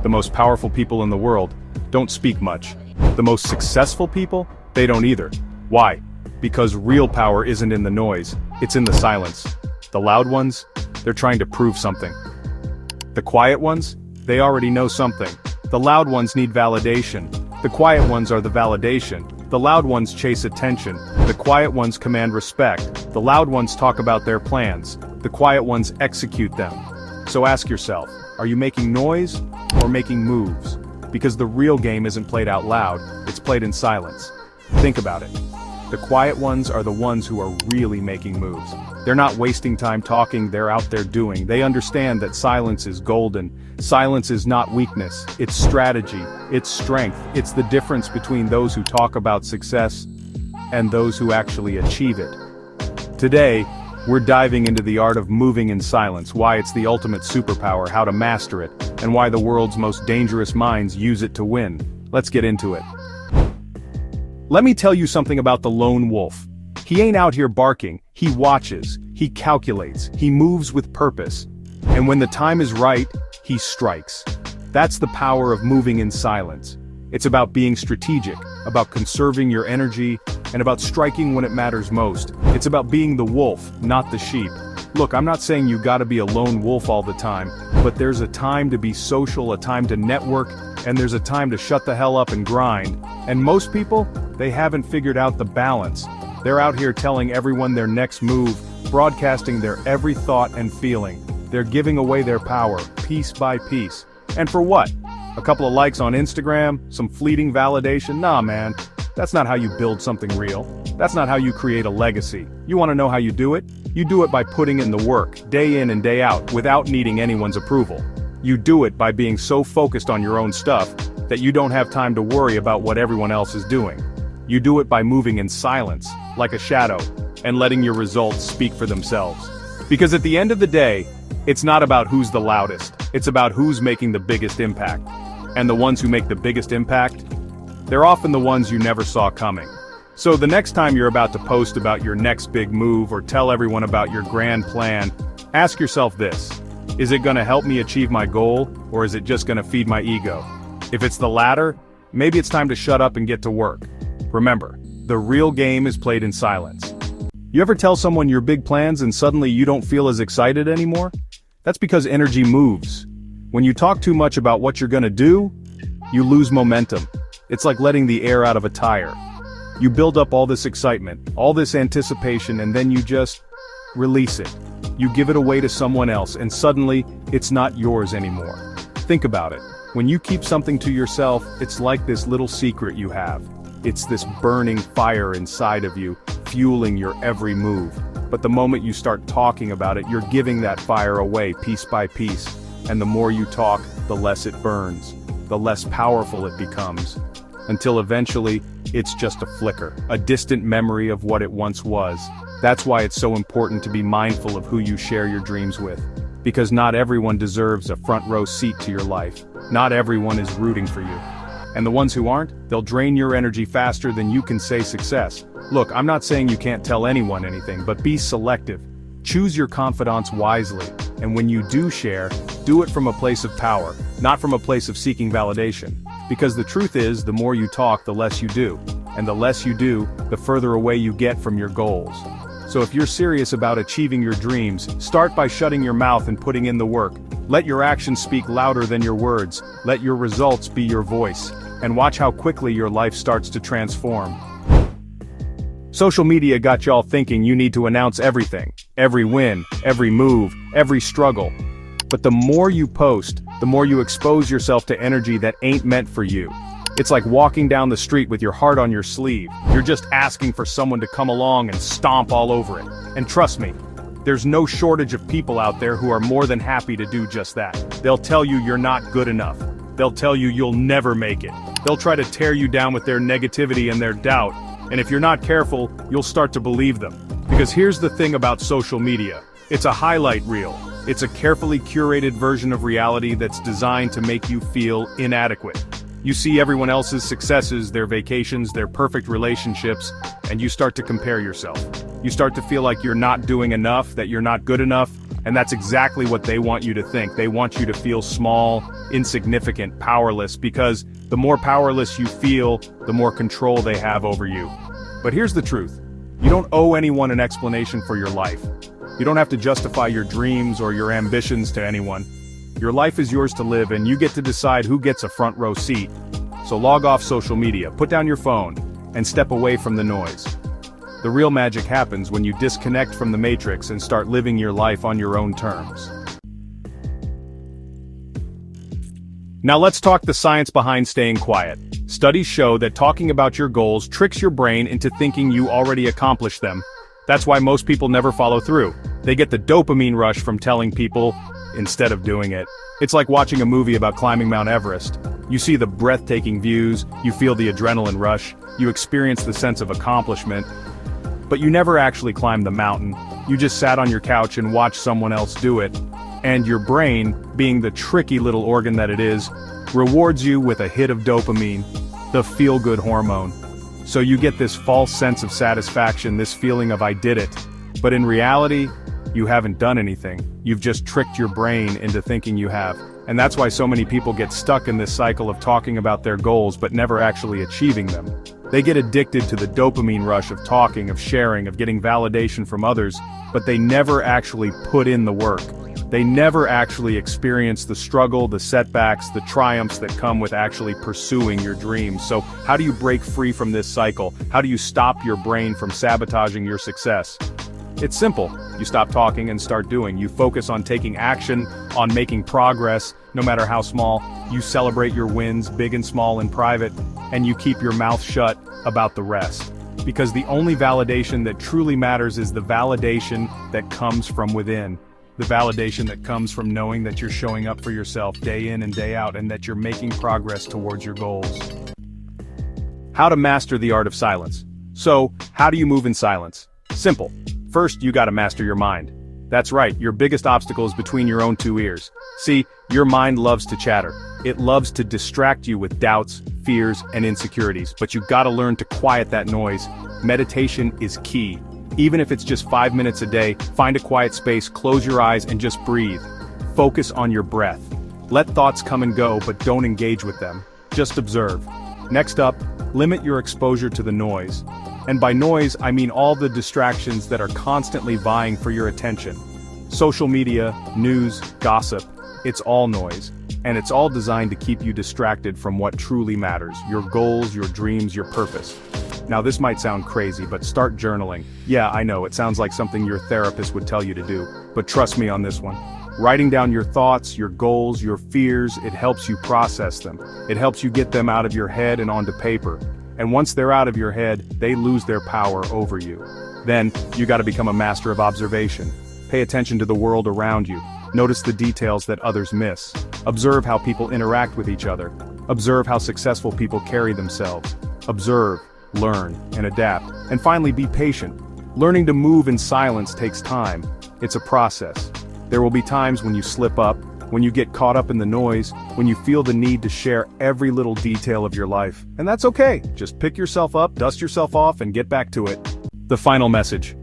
The most powerful people in the world don't speak much. The most successful people, they don't either. Why? Because real power isn't in the noise, it's in the silence. The loud ones, they're trying to prove something. The quiet ones, they already know something. The loud ones need validation. The quiet ones are the validation. The loud ones chase attention. The quiet ones command respect. The loud ones talk about their plans. The quiet ones execute them. So ask yourself, are you making noise or making moves? Because the real game isn't played out loud, it's played in silence. Think about it. The quiet ones are the ones who are really making moves. They're not wasting time talking, they're out there doing. They understand that silence is golden. Silence is not weakness, it's strategy, it's strength. It's the difference between those who talk about success and those who actually achieve it. Today, we're diving into the art of moving in silence, why it's the ultimate superpower, how to master it, and why the world's most dangerous minds use it to win. Let's get into it. Let me tell you something about the lone wolf. He ain't out here barking, he watches, he calculates, he moves with purpose. And when the time is right, he strikes. That's the power of moving in silence. It's about being strategic, about conserving your energy, and about striking when it matters most. It's about being the wolf, not the sheep. Look, I'm not saying you gotta be a lone wolf all the time, but there's a time to be social, a time to network, and there's a time to shut the hell up and grind. And most people, they haven't figured out the balance. They're out here telling everyone their next move, broadcasting their every thought and feeling. They're giving away their power, piece by piece. And for what? A couple of likes on Instagram? Some fleeting validation? Nah, man. That's not how you build something real. That's not how you create a legacy. You want to know how you do it? You do it by putting in the work, day in and day out, without needing anyone's approval. You do it by being so focused on your own stuff that you don't have time to worry about what everyone else is doing. You do it by moving in silence, like a shadow, and letting your results speak for themselves. Because at the end of the day, it's not about who's the loudest, it's about who's making the biggest impact. And the ones who make the biggest impact, they're often the ones you never saw coming. So the next time you're about to post about your next big move or tell everyone about your grand plan, ask yourself this: is it gonna help me achieve my goal, or is it just gonna feed my ego? If it's the latter, maybe it's time to shut up and get to work. Remember, the real game is played in silence. You ever tell someone your big plans and suddenly you don't feel as excited anymore? That's because energy moves. When you talk too much about what you're gonna do, you lose momentum. It's like letting the air out of a tire. You build up all this excitement, all this anticipation, and then you just release it. You give it away to someone else, and suddenly, it's not yours anymore. Think about it. When you keep something to yourself, it's like this little secret you have. It's this burning fire inside of you, fueling your every move. But the moment you start talking about it, you're giving that fire away piece by piece. And the more you talk, the less it burns, the less powerful it becomes. Until eventually, it's just a flicker, a distant memory of what it once was. That's why it's so important to be mindful of who you share your dreams with. Because not everyone deserves a front row seat to your life. Not everyone is rooting for you. And the ones who aren't, they'll drain your energy faster than you can say success. Look, I'm not saying you can't tell anyone anything, but be selective. Choose your confidants wisely. And when you do share, do it from a place of power, not from a place of seeking validation. Because the truth is, the more you talk, the less you do. And the less you do, the further away you get from your goals. So if you're serious about achieving your dreams, start by shutting your mouth and putting in the work. Let your actions speak louder than your words. Let your results be your voice. And watch how quickly your life starts to transform. Social media got y'all thinking you need to announce everything. Every win, every move, every struggle. But the more you post, the more you expose yourself to energy that ain't meant for you. It's like walking down the street with your heart on your sleeve. You're just asking for someone to come along and stomp all over it. And trust me, there's no shortage of people out there who are more than happy to do just that. They'll tell you you're not good enough. They'll tell you you'll never make it. They'll try to tear you down with their negativity and their doubt. And if you're not careful, you'll start to believe them. Because here's the thing about social media. It's a highlight reel. It's a carefully curated version of reality that's designed to make you feel inadequate. You see everyone else's successes, their vacations, their perfect relationships, and you start to compare yourself. You start to feel like you're not doing enough, that you're not good enough, and that's exactly what they want you to think. They want you to feel small, insignificant, powerless, because the more powerless you feel, the more control they have over you. But here's the truth. You don't owe anyone an explanation for your life. You don't have to justify your dreams or your ambitions to anyone. Your life is yours to live, and you get to decide who gets a front row seat. So log off social media, put down your phone, and step away from the noise. The real magic happens when you disconnect from the matrix and start living your life on your own terms. Now let's talk the science behind staying quiet. Studies show that talking about your goals tricks your brain into thinking you already accomplished them. That's why most people never follow through. They get the dopamine rush from telling people instead of doing it. It's like watching a movie about climbing Mount Everest. You see the breathtaking views, you feel the adrenaline rush, you experience the sense of accomplishment, but you never actually climbed the mountain. You just sat on your couch and watched someone else do it. And your brain, being the tricky little organ that it is, rewards you with a hit of dopamine, the feel-good hormone. So you get this false sense of satisfaction, this feeling of I did it. But in reality, you haven't done anything. You've just tricked your brain into thinking you have. And that's why so many people get stuck in this cycle of talking about their goals but never actually achieving them. They get addicted to the dopamine rush of talking, of sharing, of getting validation from others, but they never actually put in the work. They never actually experience the struggle, the setbacks, the triumphs that come with actually pursuing your dreams. So how do you break free from this cycle? How do you stop your brain from sabotaging your success? It's simple. You stop talking and start doing. You focus on taking action, on making progress, no matter how small. You celebrate your wins, big and small in private, and you keep your mouth shut about the rest. Because the only validation that truly matters is the validation that comes from within. The validation that comes from knowing that you're showing up for yourself day in and day out and that you're making progress towards your goals. How to master the art of silence. So, how do you move in silence? Simple. First, you gotta master your mind. That's right, your biggest obstacle is between your own two ears. See, your mind loves to chatter. It loves to distract you with doubts, fears, and insecurities, but you gotta learn to quiet that noise. Meditation is key. Even if it's just 5 minutes a day, find a quiet space, close your eyes, and just breathe. Focus on your breath. Let thoughts come and go, but don't engage with them. Just observe. Next up, limit your exposure to the noise. And by noise, I mean all the distractions that are constantly vying for your attention. Social media, news, gossip, it's all noise. And it's all designed to keep you distracted from what truly matters, your goals, your dreams, your purpose. Now this might sound crazy, but start journaling. Yeah, I know, it sounds like something your therapist would tell you to do, but trust me on this one. Writing down your thoughts, your goals, your fears, it helps you process them. It helps you get them out of your head and onto paper. And once they're out of your head, they lose their power over you. Then, you gotta become a master of observation. Pay attention to the world around you. Notice the details that others miss. Observe how people interact with each other. Observe how successful people carry themselves. Observe, learn, and adapt. And finally, be patient. Learning to move in silence takes time. It's a process. There will be times when you slip up, when you get caught up in the noise, when you feel the need to share every little detail of your life. And that's okay. Just pick yourself up, dust yourself off, and get back to it. The final message.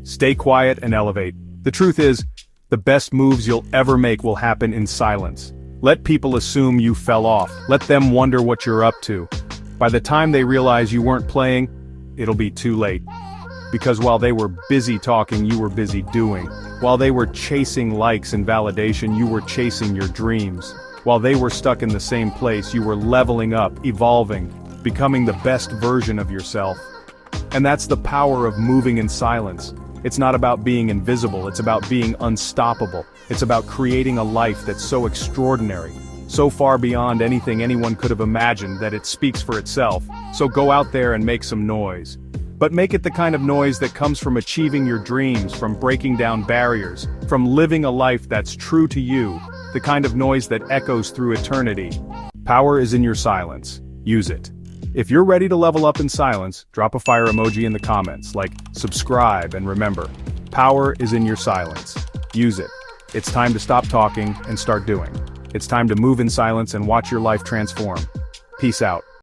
Stay quiet and elevate. The truth is, the best moves you'll ever make will happen in silence. Let people assume you fell off. Let them wonder what you're up to. By the time they realize you weren't playing, it'll be too late. Because while they were busy talking, you were busy doing. While they were chasing likes and validation, you were chasing your dreams. While they were stuck in the same place, you were leveling up, evolving, becoming the best version of yourself. And that's the power of moving in silence. It's not about being invisible, it's about being unstoppable. It's about creating a life that's so extraordinary, so far beyond anything anyone could have imagined that it speaks for itself. So go out there and make some noise. But make it the kind of noise that comes from achieving your dreams, from breaking down barriers, from living a life that's true to you, the kind of noise that echoes through eternity. Power is in your silence. Use it. If you're ready to level up in silence, drop a fire emoji in the comments, like subscribe, and remember, power is in your silence. Use it. It's time to stop talking and start doing. It's time to move in silence and watch your life transform. Peace out.